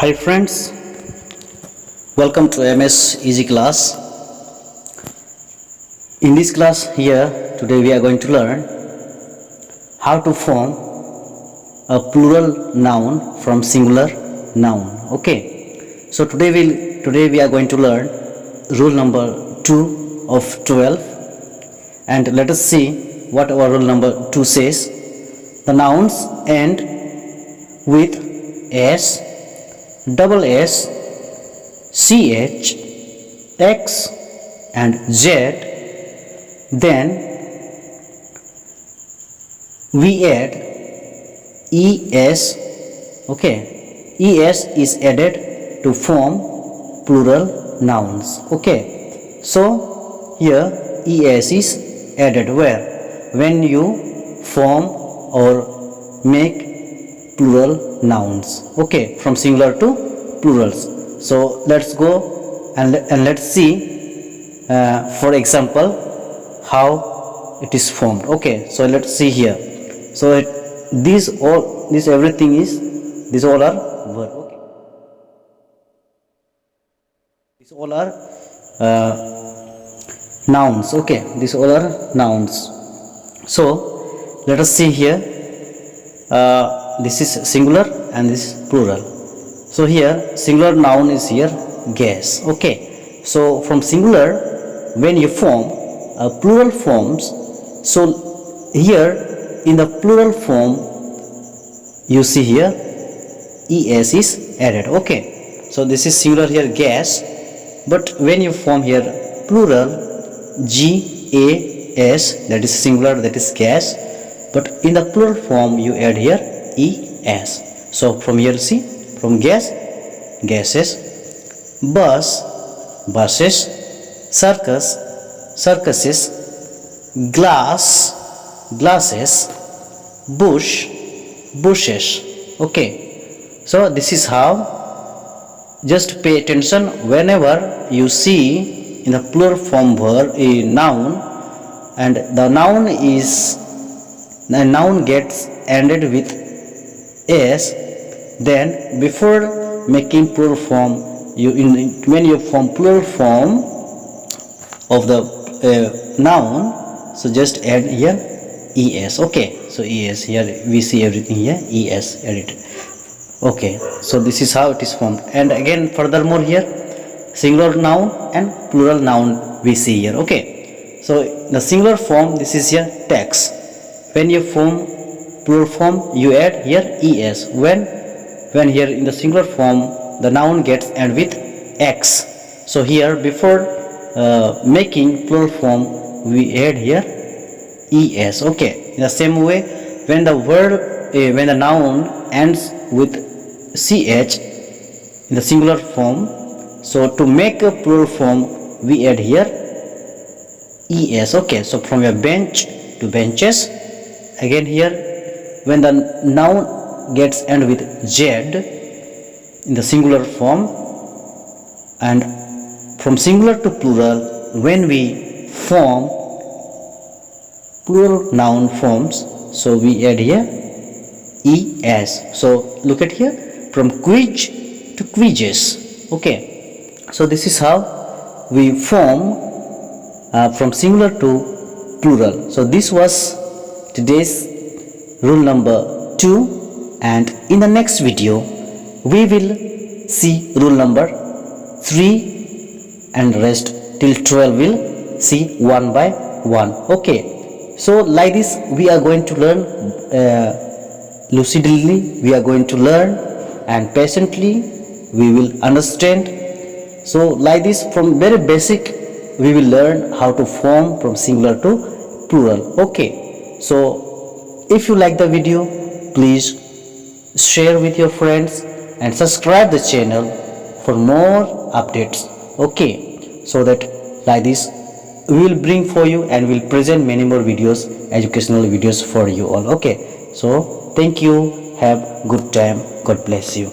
Hi friends, welcome to MS Easy Class. In this class here today we are going to learn how to form a plural noun from singular noun. Okay, so today we are going to learn rule number 2 of 12, and let us see what our rule number 2 says. The nouns end with S, double S, CH, X and Z. Then we add ES. Okay, ES is added to form plural nouns. Okay, so here ES is added where? When you form or make plural nouns. Okay, from singular to plurals. So let's go and let's see for example how it is formed. Okay, so let's see here. So these all are verb. Okay, these all are nouns. Okay, these all are nouns. So let us see here. This is singular and this is plural. So here singular noun is here gas. Okay, so from singular when you form plural forms, so here in the plural form you see here es is added. Okay, so this is singular here gas, but when you form here plural gas, that is singular, that is gas, but in the plural form you add here es. So from here see, from gas, gases, bus, buses, circus, circuses, glass, glasses, bush, bushes. Okay, so this is how. Just pay attention whenever you see in the plural form verb a noun, and the noun gets ended with s, then before making plural form when you form plural form of the noun, so just add here es. Okay, so es, here we see everything here es added. Okay, so this is how it is formed. And again furthermore here singular noun and plural noun we see here. Okay, so the singular form, this is here tax. When you form plural form you add here es. When here in the singular form the noun gets end with x, so here before making plural form we add here es. Okay, in the same way when the noun ends with ch in the singular form, so to make a plural form we add here es. Okay, so from your bench to benches. Again here when the noun gets end with z in the singular form, and from singular to plural when we form plural noun forms, so we add here es. So look at here, from quiz to quizzes. Okay, so this is how we form from singular to plural. So this was today's rule number 2, and in the next video we will see rule number 3, and rest till 12 we'll see one by one. Okay, so like this we are going to learn lucidly, we are going to learn, and patiently we will understand. So like this from very basic we will learn how to form from singular to plural. Okay, so if you like the video, please share with your friends and subscribe the channel for more updates. Okay, so that like this we will bring for you and will present many more videos, educational videos for you all. Okay, so thank you, have good time, God bless you.